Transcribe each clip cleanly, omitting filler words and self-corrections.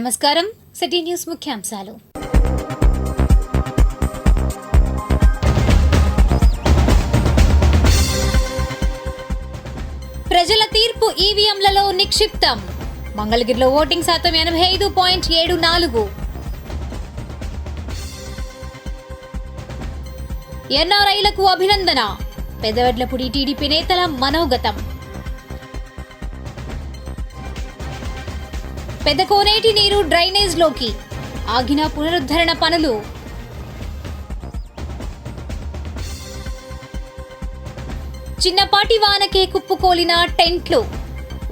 నమస్కారం. City news ముఖ్యాంశాలు. ప్రజల తీర్పు ఈవీఎంలలో నిక్షిప్తం. మంగళగిరిలో ఓటింగ్ శాతం 85.74. ఎన్ఆర్ఐలకు అభినందన. పెదవడ్లపూడి టీడీపీ నేతల మనోగతం. పెదకోనేటి నీరు డ్రైనేజ్లోకి ఆగిన పునరుద్ధరణ పనులు. చిన్నపాటి వానకే కుప్పుకోలిన టెంట్లు.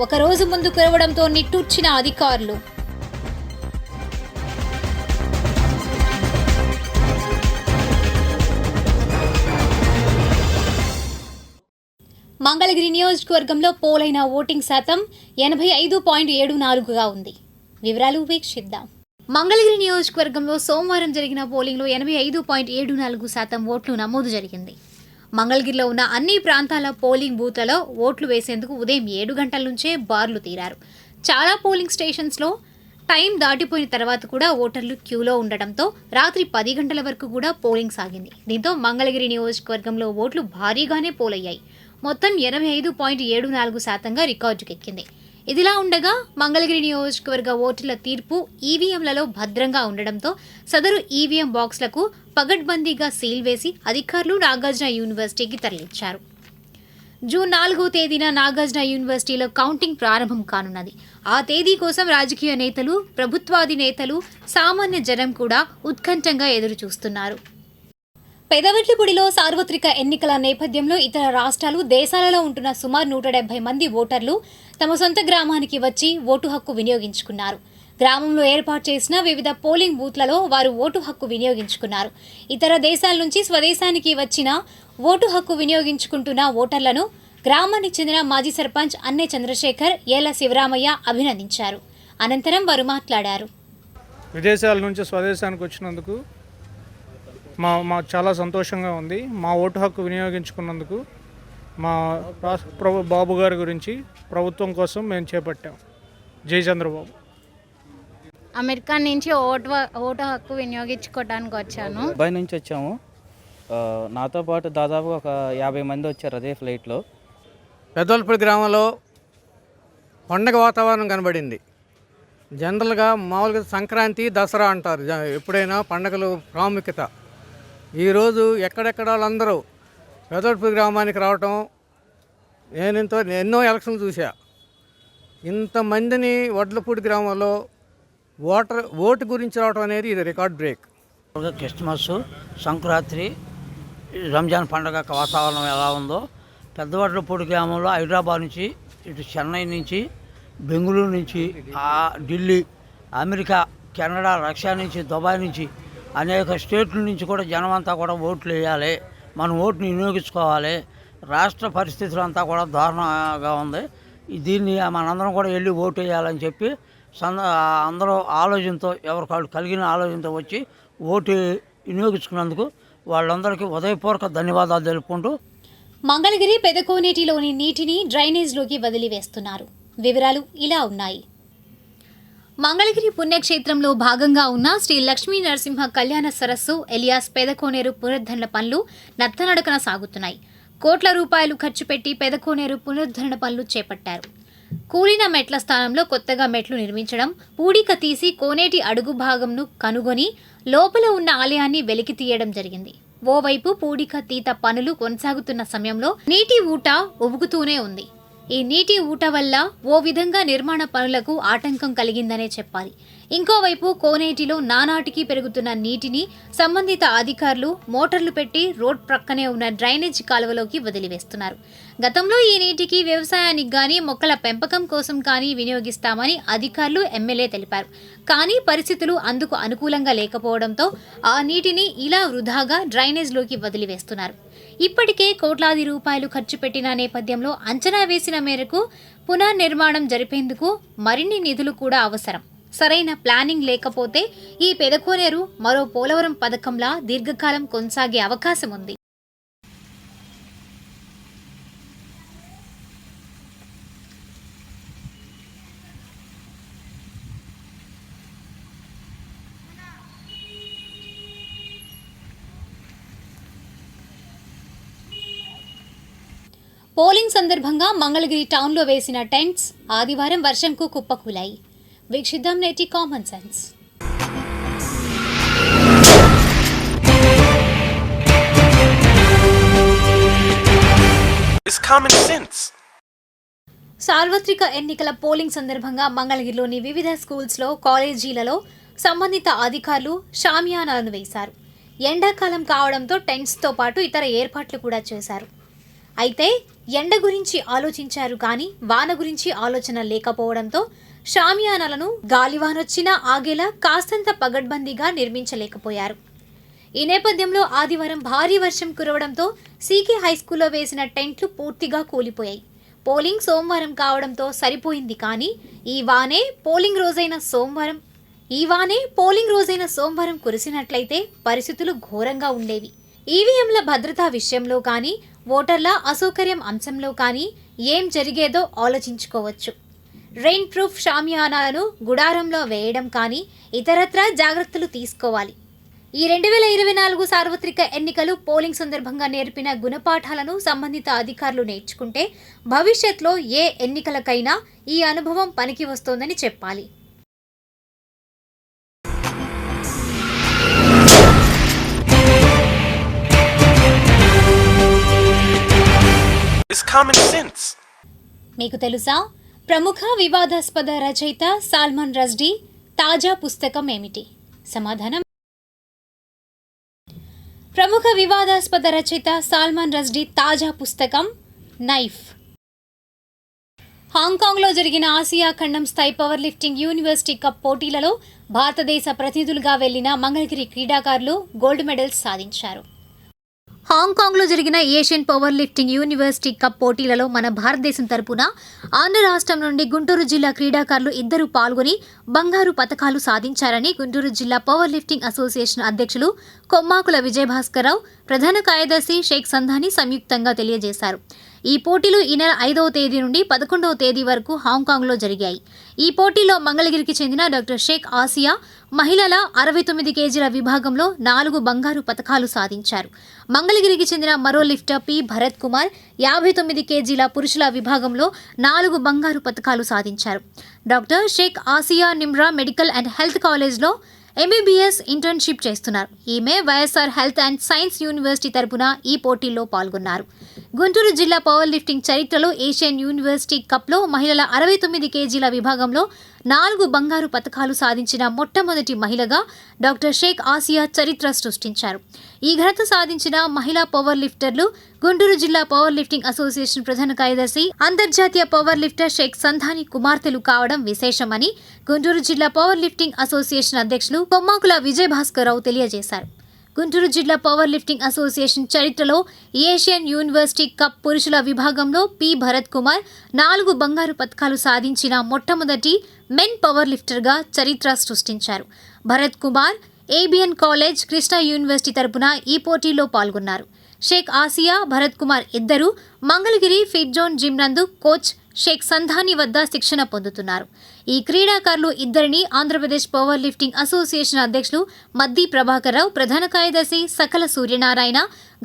ఒకరోజు ముందు కురవడంతో నిట్టూర్చిన అధికారులు. మంగళగిరి నియోజకవర్గంలో పోలైన ఓటింగ్ శాతం 85.74గా ఉంది. వివరాలు వీక్షిద్దాం. మంగళగిరి నియోజకవర్గంలో సోమవారం జరిగిన పోలింగ్లో 85.74% ఓట్లు నమోదు జరిగింది. మంగళగిరిలో ఉన్న అన్ని ప్రాంతాల పోలింగ్ బూత్లలో ఓట్లు వేసేందుకు ఉదయం 7 గంటల నుంచే బార్లు తీరారు. చాలా పోలింగ్ స్టేషన్స్లో టైం దాటిపోయిన తర్వాత కూడా ఓటర్లు క్యూలో ఉండటంతో రాత్రి 10 గంటల వరకు కూడా పోలింగ్ సాగింది. దీంతో మంగళగిరి నియోజకవర్గంలో ఓట్లు భారీగానే పోలయ్యాయి. మొత్తం 85.74%గా రికార్డుకెక్కింది. ఇదిలా ఉండగా మంగళగిరి నియోజకవర్గ ఓటర్ల తీర్పు ఈవీఎంలలో భద్రంగా ఉండడంతో సదరు ఈవీఎం బాక్స్లకు పగడ్బందీగా సీల్ వేసి అధికారులు నాగార్జున యూనివర్సిటీకి తరలించారు. జూన్ 4వ తేదీన నాగార్జున యూనివర్సిటీలో కౌంటింగ్ ప్రారంభం కానున్నది. ఆ తేదీ కోసం రాజకీయ నేతలు, ప్రభుత్వాధినేతలు, సామాన్య జనం కూడా ఉత్కంఠంగా ఎదురుచూస్తున్నారు. పెదవడ్లపూడిలో సార్వత్రిక ఎన్నికల నేపథ్యంలో ఇతర రాష్ట్రాలు, దేశాలలో ఉంటున్న సుమారు 170 మంది ఓటర్లు తమ సొంత గ్రామానికి వచ్చి ఓటు హక్కు వినియోగించుకున్నారు. గ్రామంలో ఏర్పాటు చేసిన వివిధ పోలింగ్ బూత్లలో వారు ఓటు హక్కు వినియోగించుకున్నారు. ఇతర దేశాల నుంచి స్వదేశానికి వచ్చిన ఓటు హక్కు వినియోగించుకుంటున్న ఓటర్లను గ్రామానికి చెందిన మాజీ సర్పంచ్ అన్నే చంద్రశేఖర్, ఏల శివరామయ్య అభినందించారు. అనంతరం వారు మాట్లాడారు. విదేశాల నుంచి స్వదేశానికి వచ్చినందుకు మాకు చాలా సంతోషంగా ఉంది. మా ఓటు హక్కు వినియోగించుకున్నందుకు మా బాబు గారి గురించి ప్రభుత్వం కోసం మేము చేపట్టాం. జై చంద్రబాబు. అమెరికా నుంచి ఓటు హక్కు వినియోగించుకోవడానికి వచ్చాను. దుబాయ్ నుంచి వచ్చాము. నాతో పాటు దాదాపు ఒక 50 మంది వచ్చారు అదే ఫ్లైట్లో. పెదవల్పూడి గ్రామంలో పండగ వాతావరణం కనబడింది. జనరల్గా మామూలుగా సంక్రాంతి, దసరా అంటారు ఎప్పుడైనా పండగలు ప్రాముఖ్యత. ఈరోజు ఎక్కడెక్కడ వాళ్ళందరూ పెదవల్పూడి గ్రామానికి రావటం, నేను ఎన్నో ఎలక్షన్లు చూసా. ఇంతమందిని వడ్లపూడి గ్రామంలో ఓటు గురించి రావడం అనేది ఇది record break. Christmas, Sankranti, Ramzan పండుగ వాతావరణం ఎలా ఉందో పెద్దవడ్లపూడి గ్రామంలో హైదరాబాద్ నుంచి, ఇటు చెన్నై నుంచి, బెంగళూరు నుంచి, ఢిల్లీ, అమెరికా, కెనడా, రష్యా నుంచి, దుబాయ్ నుంచి అనేక స్టేట్ల నుంచి కూడా జనం అంతా కూడా ఓట్లు వేయాలి, మనం ఓటుని వినియోగించుకోవాలి. రాష్ట్ర పరిస్థితులు అంతా కూడా దారుణంగా ఉంది. దీన్ని మనందరం కూడా వెళ్ళి ఓటు వేయాలని చెప్పి అందరూ ఆలోచనతో, ఎవరికాళ్ళు కలిగిన ఆలోచనతో వచ్చి ఓటు వినియోగించుకున్నందుకు వాళ్ళందరికీ ఉదయపూర్వక ధన్యవాదాలు తెలుపుకుంటూ మంగళగిరి పెదకోనేటిలోని నీటిని డ్రైనేజ్లోకి వదిలివేస్తున్నారు. వివరాలు ఇలా ఉన్నాయి. మంగళగిరి పుణ్యక్షేత్రంలో భాగంగా ఉన్న శ్రీ లక్ష్మీ నరసింహ కళ్యాణ సరస్సు ఎలియాస్ పెదకోనేరు పునరుద్ధరణ పనులు నత్తనడకన సాగుతున్నాయి. కోట్ల రూపాయలు ఖర్చు పెట్టి పెదకోనేరు పునరుద్ధరణ పనులు చేపట్టారు. కూలిన మెట్ల స్థానంలో కొత్తగా మెట్లు నిర్మించడం, పూడిక తీసి కోనేటి అడుగు భాగంను కనుగొని లోపల ఉన్న ఆలయాన్ని వెలికి తీయడం జరిగింది. ఓవైపు పూడిక తీత పనులు కొనసాగుతున్న సమయంలో నీటి ఊట ఉబుకుతూనే ఉంది. ఈ నీటి ఊట వల్ల ఓ విధంగా నిర్మాణ పనులకు ఆటంకం కలిగిందనే చెప్పాలి. ఇంకోవైపు కోనేటిలో నానాటికి పెరుగుతున్న నీటిని సంబంధిత అధికారులు మోటార్లు పెట్టి రోడ్ ప్రక్కనే ఉన్న డ్రైనేజ్ కాలువలోకి వదిలివేస్తున్నారు. గతంలో ఈ నీటికి వ్యవసాయానికి గానీ, మొక్కల పెంపకం కోసం కానీ వినియోగిస్తామని అధికారులు, ఎమ్మెల్యే తెలిపారు. కానీ పరిస్థితులు అందుకు అనుకూలంగా లేకపోవడంతో ఆ నీటిని ఇలా వృధాగా డ్రైనేజ్లోకి వదిలివేస్తున్నారు. ఇప్పటికే కోట్లాది రూపాయలు ఖర్చు పెట్టిన నేపథ్యంలో అంచనా వేసిన మేరకు పునర్నిర్మాణం జరిపేందుకు మరిన్ని నిధులు కూడా అవసరం. సరైన ప్లానింగ్ లేకపోతే ఈ పెదకోనేరు మరో పోలవరం పథకంలా దీర్ఘకాలం కొనసాగే అవకాశం ఉంది. పోలింగ్ సందర్భంగా మంగళగిరి టౌన్లో వేసిన టెంట్స్ ఆదివారం వర్షంకు కుప్పకూలాయి. వీక్షిద్దాం నేటి కామన్ సెన్స్. సార్వత్రిక ఎన్నికల పోలింగ్ సందర్భంగా మంగళగిరిలోని వివిధ స్కూల్స్లో, కాలేజీలలో సంబంధిత అధికారులు షామియానాలను వేశారు. ఎండాకాలం కావడంతో టెంట్స్తో పాటు ఇతర ఏర్పాట్లు కూడా చేశారు. అయితే ఎండ గురించి ఆలోచించారు కానీ వాన గురించి ఆలోచన లేకపోవడంతో షామియానాలను గాలివానొచ్చినా ఆగేలా కాస్తంత పగడ్బందీగా నిర్మించలేకపోయారు. ఈ నేపథ్యంలో ఆదివారం భారీ వర్షం కురవడంతో సీకే హైస్కూల్లో వేసిన టెంట్లు పూర్తిగా కూలిపోయాయి. పోలింగ్ సోమవారం కావడంతో సరిపోయింది కానీ ఈ వానే పోలింగ్ రోజైన సోమవారం కురిసినట్లయితే పరిస్థితులు ఘోరంగా ఉండేవి. ఈవీఎంల భద్రతా విషయంలో కానీ ఓటర్ల అసౌకర్యం అంశంలో కానీ ఏం జరిగేదో ఆలోచించుకోవచ్చు. రెయిన్ ప్రూఫ్ షామియానాలను గుడారంలో వేయడం కానీ ఇతరత్రా జాగ్రత్తలు తీసుకోవాలి. ఈ 2024 సార్వత్రిక ఎన్నికలు పోలింగ్ సందర్భంగా నేర్పిన గుణపాఠాలను సంబంధిత అధికారులు నేర్చుకుంటే భవిష్యత్తులో ఏ ఎన్నికలకైనా ఈ అనుభవం పనికి వస్తోందని చెప్పాలి. మీకు తెలుసా? ప్రముఖ వివాదాస్పద రచయిత సాల్మన్ రష్డీ తాజా పుస్తకం ఏమిటి? సమాధానం: ప్రముఖ వివాదాస్పద రచయిత సాల్మన్ రష్డీ తాజా పుస్తకం నైఫ్. హాంకాంగ్లో జరిగిన ఆసియా ఖండం స్థాయి పవర్ లిఫ్టింగ్ యూనివర్సిటీ కప్ పోటీలలో భారతదేశ ప్రతినిధులుగా వెళ్లిన మంగళగిరి క్రీడాకారులు గోల్డ్ మెడల్స్ సాధించారు. హాంకాంగ్లో జరిగిన Asian power lifting university cup పోటీలలో మన భారతదేశం తరపున ఆంధ్ర రాష్ట్రం నుండి గుంటూరు జిల్లా క్రీడాకారులు 2 పాల్గొని బంగారు పతకాలు సాధించారని గుంటూరు జిల్లా పవర్ లిఫ్టింగ్ అసోసియేషన్ అధ్యక్షులు కొమ్మాకుల విజయభాస్కర్రావు, ప్రధాన కార్యదర్శి షేక్ సంధాని సంయుక్తంగా తెలియజేశారు. ఈ పోటీలు ఈ నెల 5వ తేదీ నుండి 11వ తేదీ వరకు హాంకాంగ్లో జరిగాయి. ఈ పోటీలో మంగళగిరికి చెందిన డాక్టర్ షేక్ ఆసియా మహిళల 69 కేజీల విభాగంలో 4 బంగారు పతకాలు సాధించారు. మంగళగిరికి చెందిన మరో లిఫ్టర్ పి భరత్ కుమార్ 59 కేజీల పురుషుల విభాగంలో 4 బంగారు పతకాలు సాధించారు. Doctor Shaik Asiya Nimra medical and health కాలేజ్లో ఎంబీబీఎస్ ఇంటర్న్షిప్ చేస్తున్నారు. ఈమె YSR health and science university తరపున ఈ పోటీల్లో పాల్గొన్నారు. గుంటూరు జిల్లా పవర్ లిఫ్టింగ్ చరిత్రలో ఏషియన్ యూనివర్సిటీ కప్లో మహిళల 69 కేజీల విభాగంలో 4 బంగారు పతకాలు సాధించిన మొట్టమొదటి మహిళగా డాక్టర్ షేక్ ఆసియా చరిత్ర సృష్టించారు. ఈ ఘనత సాధించిన మహిళా పవర్ లిఫ్టర్లు గుంటూరు జిల్లా పవర్ లిఫ్టింగ్ అసోసియేషన్ ప్రధాన కార్యదర్శి, అంతర్జాతీయ పవర్ లిఫ్టర్ షేక్ సంధాని కుమార్తెలు కావడం విశేషమని గుంటూరు జిల్లా పవర్ లిఫ్టింగ్ అసోసియేషన్ అధ్యక్షులు కొమ్మాకుల విజయభాస్కర్రావు తెలియజేశారు. గుంటూరు జిల్లా పవర్ లిఫ్టింగ్ అసోసియేషన్ చరిత్రలో ఏషియన్ యూనివర్సిటీ కప్ పురుషుల విభాగంలో పి భరత్ కుమార్ 4 బంగారు పతకాలు సాధించిన మొట్టమొదటి మెన్ పవర్ లిఫ్టర్గా చరిత్ర సృష్టించారు. Bharat Kumar ABN college, Krishna university తరపున ఈ పోటీలో పాల్గొన్నారు. షేక్ ఆసియా, భరత్ కుమార్ ఇద్దరు మంగళగిరి ఫిట్ జోన్ జిమ్ నందు కోచ్ షేక్ సంధాని వద్ద శిక్షణ పొందుతున్నారు. ఈ క్రీడాకారులు ఇద్దరిని ఆంధ్రప్రదేశ్ పవర్ లిఫ్టింగ్ అసోసియేషన్ అధ్యక్షులు మద్ది ప్రభాకర్రావు, ప్రధాన కార్యదర్శి సకల సూర్యనారాయణ,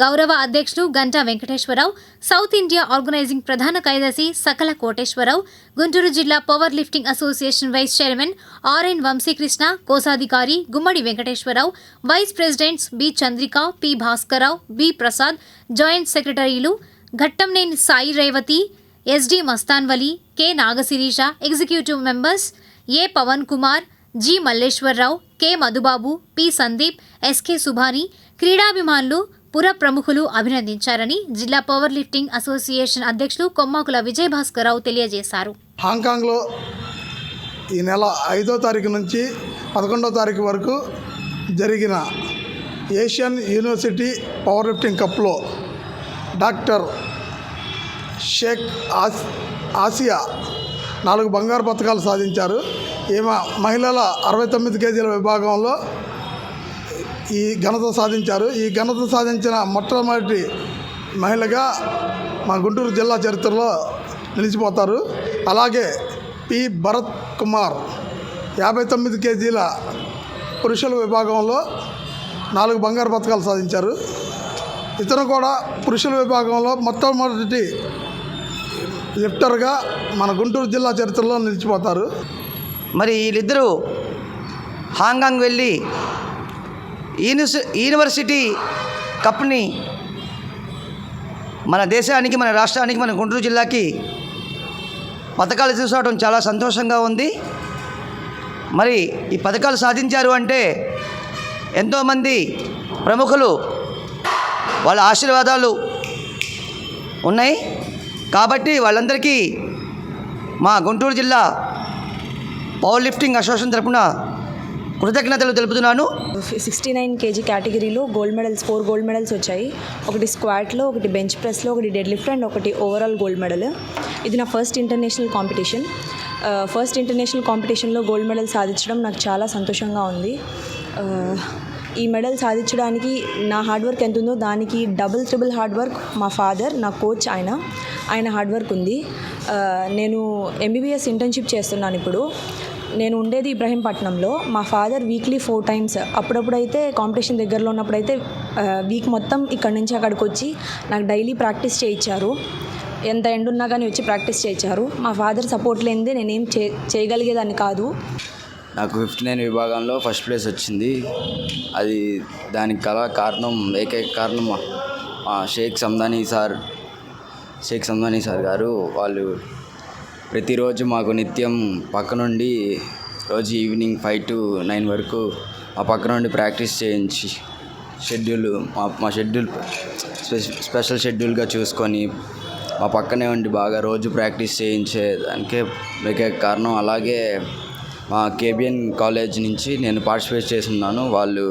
గౌరవ అధ్యక్షులు Ganta Venkateswararao, South India organizing ప్రధాన కార్యదర్శి సకల కోటేశ్వరరావు, గుంటూరు జిల్లా power lifting association vice chairman RN Vamsikrishna, కోశాధికారి Gummadi Venkateswararao, vice presidents B Chandrika, P Bhaskarrao, B Prasad, joint సెక్రటరీలు Ghattamaneni Sai Revathi, SD Mastanvali, K Nagasirisha, executive members A Pawan Kumar, G Malleswararao, K Madhubabu, P Sandeep, SK Subhani, క్రీడాభిమానులు, పుర ప్రముఖులు అభినందించారని జిల్లా పవర్ లిఫ్టింగ్ అసోసియేషన్ అధ్యక్షులు కొమ్మాకుల విజయభాస్కర్రావు తెలియజేశారు. హాంకాంగ్లో ఈ నెల 5వ తారీఖు నుంచి 11వ తారీఖు వరకు జరిగిన ఏషియన్ యూనివర్సిటీ పవర్ లిఫ్టింగ్ కప్లో డాక్టర్ షేక్ ఆసియా 4 బంగారు పతకాలు సాధించారు. ఈమె మహిళల 69 కేజీల విభాగంలో ఈ ఘనత సాధించారు. ఈ ఘనత సాధించిన మొట్టమొదటి మహిళగా మా గుంటూరు జిల్లా చరిత్రలో నిలిచిపోతారు. అలాగే పి భరత్ కుమార్ 59 కేజీల పురుషుల విభాగంలో 4 బంగారు పతకాలు సాధించారు. ఇతను కూడా పురుషుల విభాగంలో మొట్టమొదటి లిఫ్టర్గా మన గుంటూరు జిల్లా చరిత్రలో నిలిచిపోతారు. మరి వీళ్ళిద్దరూ హాంకాంగ్ వెళ్ళి యూనివర్సిటీ కప్ని మన దేశానికి, మన రాష్ట్రానికి, మన గుంటూరు జిల్లాకి పథకాలు తీసుకురావడం చాలా సంతోషంగా ఉంది. మరి ఈ పథకాలు సాధించారు అంటే ఎంతోమంది ప్రముఖులు వాళ్ళ ఆశీర్వాదాలు ఉన్నాయి. కాబట్టి వాళ్ళందరికీ మా గుంటూరు జిల్లా పవర్ లిఫ్టింగ్ అసోసియేషన్ తరపున కృతజ్ఞతలు తెలుపుతున్నాను. 69 kg కేటగిరీలో గోల్డ్ మెడల్స్ 4 గోల్డ్ మెడల్స్ వచ్చాయి. ఒకటి స్క్వాట్లో, ఒకటి బెంచ్ ప్రెస్లో, ఒకటి డెడ్ లిఫ్ట్ అండ్ ఒకటి ఓవరాల్ గోల్డ్ మెడల్. ఇది నా ఫస్ట్ ఇంటర్నేషనల్ కాంపిటీషన్లో గోల్డ్ మెడల్ సాధించడం నాకు చాలా సంతోషంగా ఉంది. ఈ మెడల్ సాధించడానికి నా హార్డ్ వర్క్ ఎంత ఉందో దానికి ట్రిపుల్ హార్డ్ వర్క్ మా ఫాదర్, నా కోచ్ ఆయన హార్డ్ వర్క్ ఉంది. నేను MBBS ఇంటర్న్షిప్ చేస్తున్నాను ఇప్పుడు. నేను ఉండేది ఇబ్రహీంపట్నంలో. మా ఫాదర్ వీక్లీ 4 times, అప్పుడప్పుడైతే కాంపిటీషన్ దగ్గరలో ఉన్నప్పుడైతే వీక్ మొత్తం ఇక్కడి నుంచి అక్కడికి వచ్చి నాకు డైలీ ప్రాక్టీస్ చేయించారు. ఎంత ఎండ్ ఉన్నా కానీ వచ్చి ప్రాక్టీస్ చేయించారు. మా ఫాదర్ సపోర్ట్ లేనిదే నేనేం చేయగలిగేదాన్ని కాదు. నాకు 59 విభాగంలో ఫస్ట్ ప్లేస్ వచ్చింది. అది దానికి ఏకైక కారణం షేక్ సందానీ సార్ గారు. వాళ్ళు ప్రతిరోజు మాకు నిత్యం పక్క నుండి రోజు ఈవినింగ్ 5 to 9 వరకు మా పక్క నుండి ప్రాక్టీస్ చేయించి మా షెడ్యూల్ స్పెషల్ షెడ్యూల్గా చూసుకొని మా పక్కనే ఉండి బాగా రోజు ప్రాక్టీస్ చేయించేదానికే మీకే కారణం. అలాగే మా KBN కాలేజ్ నుంచి నేను పార్టిసిపేట్ చేస్తున్నాను. వాళ్ళు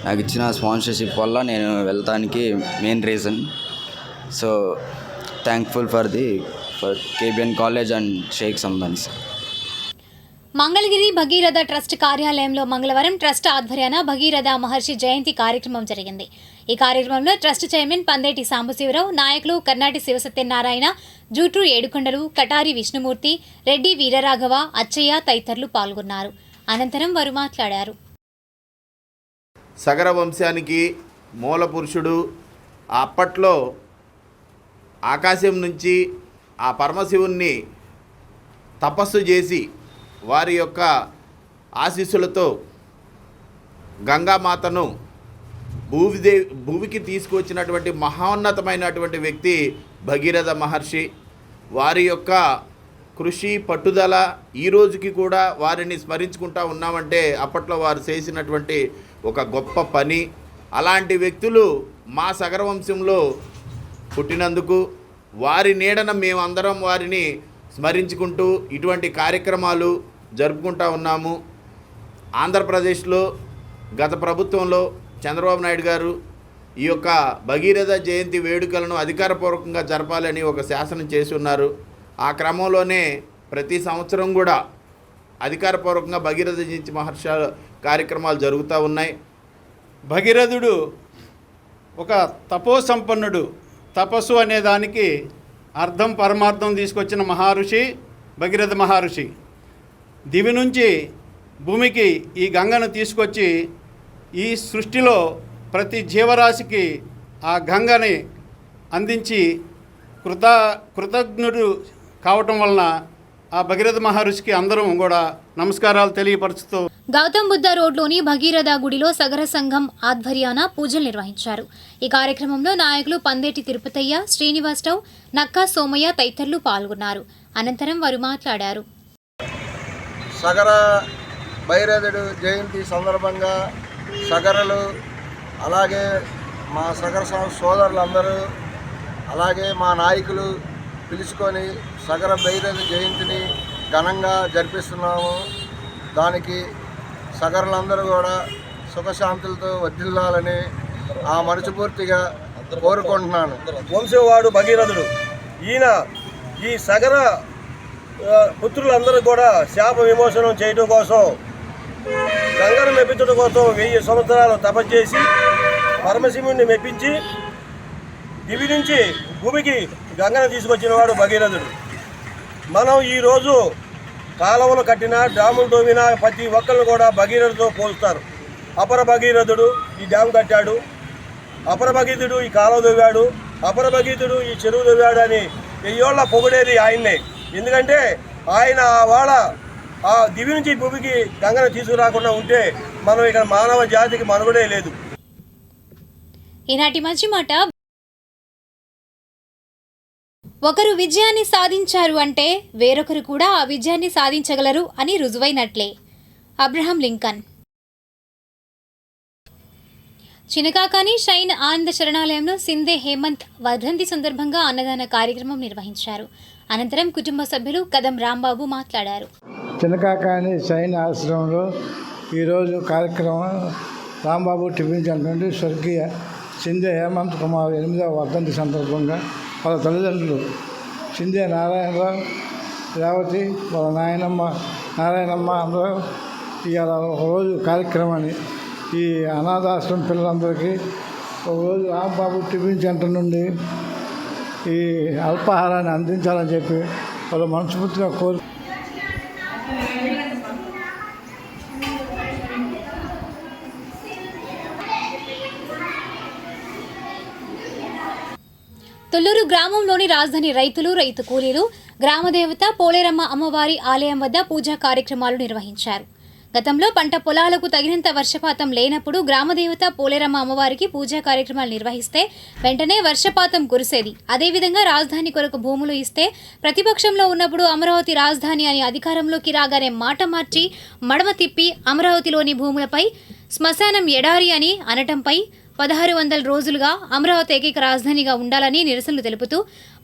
నాకు ఇచ్చిన స్పాన్సర్షిప్ వల్ల నేను వెళ్తానికి main reason. So thankful for KBN college and Shaik Sandani sir. Mangalagiri Bhagiratha trust కార్యాలయంలో మంగళవారం ట్రస్ట్ ఆధ్వర్యాన భగీరథ మహర్షి జయంతి కార్యక్రమం జరిగింది. ఈ కార్యక్రమంలో ట్రస్ట్ చైర్మన్ పందేటి సాంబశివరావు, నాయకులు కర్నాటి శివసత్యనారాయణ, జూట్రు ఏడుకొండలు, కటారి విష్ణుమూర్తి, రెడ్డి వీరరాఘవ, అచ్చయ్య తదితరులు పాల్గొన్నారు. అనంతరం వారు మాట్లాడారు. సగర వంశానికి మూల పురుషుడు. అప్పట్లో ఆకాశం నుంచి ఆ పరమశివుణ్ణి తపస్సు చేసి వారి యొక్క ఆశీస్సులతో గంగామాతను భూమికి తీసుకువచ్చినటువంటి మహోన్నతమైనటువంటి వ్యక్తి భగీరథ మహర్షి. వారి యొక్క కృషి, పట్టుదల ఈ రోజుకి కూడా వారిని స్మరించుకుంటూ ఉన్నామంటే అప్పట్లో వారు చేసినటువంటి ఒక గొప్ప పని. అలాంటి వ్యక్తులు మా సగర వంశంలో పుట్టినందుకు వారి నీడన మేమందరం వారిని స్మరించుకుంటూ ఇటువంటి కార్యక్రమాలు జరుపుకుంటూ ఉన్నాము. ఆంధ్రప్రదేశ్లో గత ప్రభుత్వంలో చంద్రబాబు నాయుడు గారు ఈ యొక్క భగీరథ జయంతి వేడుకలను అధికారపూర్వకంగా జరపాలని ఒక శాసనం చేసి ఉన్నారు. ఆ క్రమంలోనే ప్రతి సంవత్సరం కూడా అధికారపూర్వకంగా భగీరథ జయంతి మహర్షి కార్యక్రమాలు జరుగుతూ ఉన్నాయి. భగీరథుడు ఒక తపోసంపన్నుడు. తపస్సు అనే దానికి అర్థం పరమార్థం తీసుకొచ్చిన మహర్షి భగీరథ మహర్షి. దివి నుంచి భూమికి ఈ గంగను తీసుకొచ్చి ఈ సృష్టిలో ప్రతి జీవరాశికి ఆ గంగని అందించి కృతజ్ఞుడు కావటం వలన ఆ భగీరథ మహర్షికి అందరం కూడా నమస్కారాలు తెలియపరుచుతూ గౌతమ్ బుద్ధ రోడ్లోని భగీరథ గుడిలో సగర సంఘం ఆధ్వర్యాన పూజలు నిర్వహించారు. ఈ కార్యక్రమంలో నాయకులు పందేటి తిరుపతయ్య, శ్రీనివాసరావు, నక్కా సోమయ్య తదితరులు పాల్గొన్నారు. అనంతరం వారు మాట్లాడారు. సగర భగీరథుడు జయంతి సందర్భంగా సగరలు, అలాగే మా సగర సోదరులందరూ, అలాగే మా నాయకులు పిలుచుకొని సగర భగీరథ జయంతిని ఘనంగా జరిపిస్తున్నాము. దానికి సగరులందరూ కూడా సుఖశాంతులతో వర్ధిల్లాలని ఆ మనస్ఫూర్తిగా కోరుకుంటున్నాను. వంశవాడు భగీరథుడు. ఈయన ఈ సగర పుత్రులందరూ కూడా శాప విమోచనం చేయడం కోసం, గంగను మెప్పించడం కోసం 1000 సంవత్సరాలు తపస్సు చేసి పరమశివుణ్ణి మెప్పించి దివి నుంచి భూమికి గంగను తీసుకొచ్చిన వాడు భగీరథుడు. మనం ఈరోజు కాలువలు కట్టినా, డ్యాములు తోమినా ప్రతి ఒక్కళ్ళు కూడా భగీరథుడితో పోలుస్తారు. అపర భగీరథుడు ఈ డ్యామ్ కట్టాడు, అపర భగీరథుడు ఈ కాలువ తవ్వాడు, అపర భగీరథుడు ఈ చెరువు తవ్వాడు అని వెయ్యోళ్ళ పొగిడేది ఆయన్నే. ఎందుకంటే ఆయన వాళ్ళ ఆ దివి నుంచి భూమికి గంగను తీసుకురాకుండా ఉంటే మనం ఇక్కడ మానవ జాతికి మనుగడే లేదు. ఈనాటి మంచి మాట, ఒకరు విజయాన్ని సాధించారు అంటే వేరొకరు కూడా ఆ విజయాన్ని సాధించగలరు అని రుజువైనట్లే. Abraham Lincoln. Chinakakani shine Ananda శరణాలయంలో సింధే హేమంత్ వర్ధంతి సందర్భంగా అన్నదాన కార్యక్రమం నిర్వహించారు. అనంతరం కుటుంబ సభ్యులు కదం రాంబాబు మాట్లాడారు. చిన్నకాకాని షైన్ ఆశ్రమంలో ఈరోజు కార్యక్రమం రాంబాబు టిఫిన్ సెంటర్ నుండి స్వర్గీయ సింధే హేమంత్ కుమార్ 8వ వర్ధంతి సందర్భంగా వాళ్ళ తల్లిదండ్రులు సింధే నారాయణరావు, రేవతి, వాళ్ళ నాయనమ్మ నారాయణమ్మ అందరూ ఇవాళ ఒకరోజు కార్యక్రమాన్ని ఈ అనాథాశ్రమం పిల్లలందరికీ ఒకరోజు రాంబాబు టిఫిన్ సెంటర్ నుండి ఈ అల్పాహారాన్ని అందించాలని చెప్పి వాళ్ళు మనస్ఫూర్తిగా కోరు. తొల్లూరు గ్రామంలోని రాజధాని రైతులు, రైతు కూలీలు గ్రామదేవత పోలేరమ్మ అమ్మవారి ఆలయం వద్ద పూజా కార్యక్రమాలు నిర్వహించారు. గతంలో పంట పొలాలకు తగినంత వర్షపాతం లేనప్పుడు గ్రామదేవత పోలేరమ్మ అమ్మవారికి పూజా కార్యక్రమాలు నిర్వహిస్తే వెంటనే వర్షపాతం కురిసేది. అదేవిధంగా రాజధాని కొరకు భూములు ఇస్తే ప్రతిపక్షంలో ఉన్నప్పుడు అమరావతి రాజధాని అని అధికారంలోకి రాగానే మాట మార్చి మడమ తిప్పి అమరావతిలోని భూములపై శ్మశానం ఎడారి అని అనటంపై 1600 రోజులుగా అమరావతి ఏకైక రాజధానిగా ఉండాలని నిరసనలు తెలుపుతూ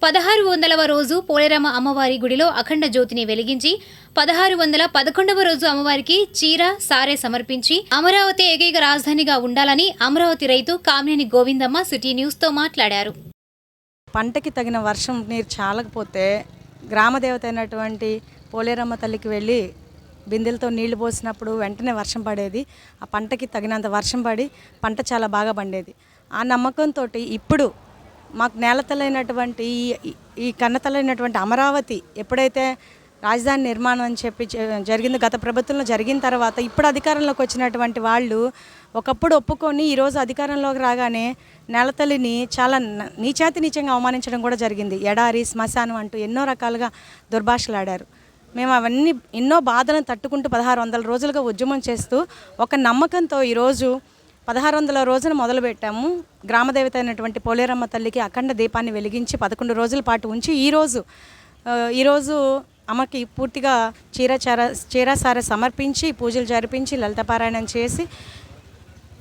1600వ రోజు పోలేరమ్మ అమ్మవారి గుడిలో అఖండ జ్యోతిని వెలిగించి 1611వ రోజు అమ్మవారికి చీర సారే సమర్పించి అమరావతి ఏకైక రాజధానిగా ఉండాలని అమరావతి రైతు కామినేని గోవిందమ్మ సిటీ న్యూస్తో మాట్లాడారు. పంటకి తగిన వర్షం నీరు చాలకపోతే గ్రామదేవత అయినటువంటి పోలేరమ్మ తల్లికి వెళ్ళి బిందెలతో నీళ్లు పోసినప్పుడు వెంటనే వర్షం పడేది. ఆ పంటకి తగినంత వర్షం పడి పంట చాలా బాగా పండేది. ఆ నమ్మకంతో ఇప్పుడు మాకు నేలతలైనటువంటి ఈ కన్నతలైనటువంటి అమరావతి ఎప్పుడైతే రాజధాని నిర్మాణం అని చెప్పి జరిగింది, గత ప్రభుత్వంలో జరిగిన తర్వాత ఇప్పుడు అధికారంలోకి వచ్చినటువంటి వాళ్ళు ఒకప్పుడు ఒప్పుకొని ఈరోజు అధికారంలోకి రాగానే నేలతల్లిని చాలా నీచాతినీచంగా అవమానించడం కూడా జరిగింది. ఎడారి, శ్మశానం అంటూ ఎన్నో రకాలుగా దుర్భాషలాడారు. మేము అవన్నీ ఎన్నో బాధలను తట్టుకుంటూ 1600 రోజులుగా ఉద్యమం చేస్తూ ఒక నమ్మకంతో ఈరోజు 1600వ రోజున మొదలుపెట్టాము. గ్రామదేవత అయినటువంటి పోలేరమ్మ తల్లికి అఖండ దీపాన్ని వెలిగించి 11 రోజుల పాటు ఉంచి ఈరోజు అమ్మకి పూర్తిగా చీరాసార సమర్పించి పూజలు జరిపించి లలితపారాయణం చేసి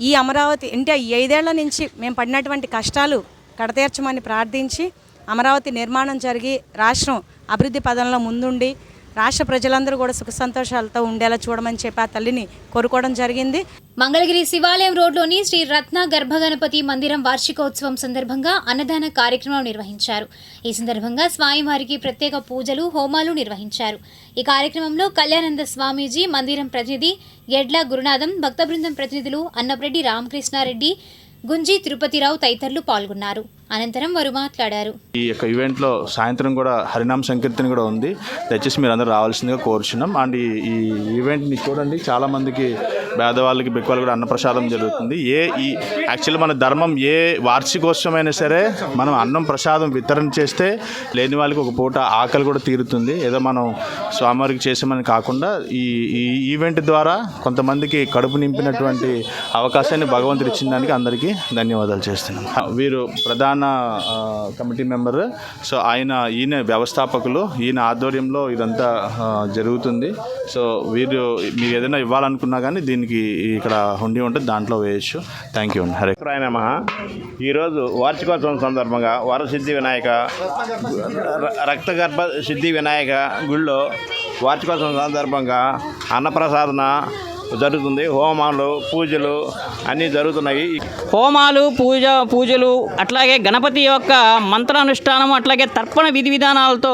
ఈ అమరావతి అంటే 5 ఏళ్ల నుంచి మేము పడినటువంటి కష్టాలు కడతీర్చమని ప్రార్థించి అమరావతి నిర్మాణం జరిగి రాష్ట్రం అభివృద్ధి పదంలో ముందుండి రాష్ట్ర ప్రజలందరూ కూడా సుఖ సంతోషాలతో ఉండేలా చూడమని చెప్పి ఆ తల్లిని కోరుకోవడం జరిగింది. మంగళగిరి శివాలయం రోడ్లోని శ్రీ రత్న గర్భగణపతి మందిరం వార్షికోత్సవం సందర్భంగా అన్నదాన కార్యక్రమం నిర్వహించారు. ఈ సందర్భంగా స్వామివారికి ప్రత్యేక పూజలు, హోమాలు నిర్వహించారు. ఈ కార్యక్రమంలో కళ్యాణంద స్వామీజీ, మందిరం ప్రతినిధి ఎడ్ల గురునాథం, భక్త బృందం ప్రతినిధులు అన్నప్రెడ్డి రామకృష్ణారెడ్డి, గుంజి తిరుపతిరావు తదితరులు పాల్గొన్నారు. అనంతరం వారు మాట్లాడారు. ఈ యొక్క ఈవెంట్లో సాయంత్రం కూడా హరినామ సంకీర్తన కూడా ఉంది. దయచేసి మీరు అందరూ రావాల్సిందిగా కోరుచున్నాం. అండ్ ఈ ఈవెంట్ని చూడండి, చాలామందికి పేదవాళ్ళకి బిక్కువాళ్ళు కూడా అన్నప్రసాదం జరుగుతుంది. యాక్చువల్లీ మన ధర్మం ఏ వార్షికోత్సవమైనా సరే మనం అన్నం ప్రసాదం వితరణ చేస్తే లేని వాళ్ళకి ఒక పూట ఆకలి కూడా తీరుతుంది. ఏదో మనం స్వామివారికి చేసామని కాకుండా ఈ ఈవెంట్ ద్వారా కొంతమందికి కడుపు నింపినటువంటి అవకాశాన్ని భగవంతుడు ఇచ్చిన దానికి అందరికీ ధన్యవాదాలు చేస్తున్నాం. వీరు ప్రధాన కమిటీ మెంబర్. సో ఈయన వ్యవస్థాపకులు, ఈయన ఆధ్వర్యంలో ఇదంతా జరుగుతుంది. సో మీరు ఏదైనా ఇవ్వాలనుకున్నా కానీ దీనికి ఇక్కడ హుండీ ఉంటుంది, దాంట్లో వేయచ్చు. థ్యాంక్ యూ అండి. హరే నమః. ఈరోజు వార్షికోత్సవం సందర్భంగా వరసిద్ధి వినాయక రక్తగర్భ సిద్ధి వినాయక గుళ్ళో వార్షికోత్సవం సందర్భంగా అన్నప్రసాదన జరుగుతుంది. హోమాలు, పూజలు అన్నీ జరుగుతున్నాయి. హోమాలు, పూజలు అట్లాగే గణపతి యొక్క మంత్రానుష్ఠానం, అట్లాగే తర్పణ విధి విధానాలతో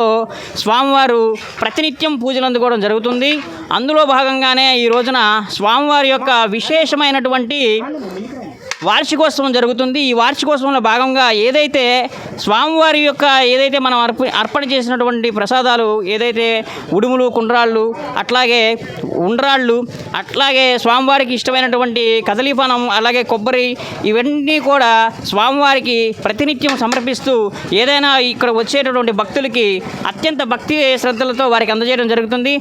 స్వామివారు ప్రతినిత్యం పూజలు అందుకోవడం జరుగుతుంది. అందులో భాగంగానే ఈ రోజున స్వామివారి యొక్క విశేషమైనటువంటి వార్షికోత్సవం జరుగుతుంది. ఈ వార్షికోత్సవంలో భాగంగా ఏదైతే స్వామివారి యొక్క ఏదైతే మనం అర్పణ చేసినటువంటి ప్రసాదాలు ఏదైతే ఉడుములు, కుండ్రాళ్ళు, అట్లాగే ఉండ్రాళ్ళు, అట్లాగే స్వామివారికి ఇష్టమైనటువంటి కదలీపానం, అలాగే కొబ్బరి, ఇవన్నీ కూడా స్వామివారికి ప్రతినిత్యం సమర్పిస్తూ ఏదైనా ఇక్కడ వచ్చేటటువంటి భక్తులకి అత్యంత భక్తి శ్రద్ధలతో వారికి అందజేయడం జరుగుతుంది.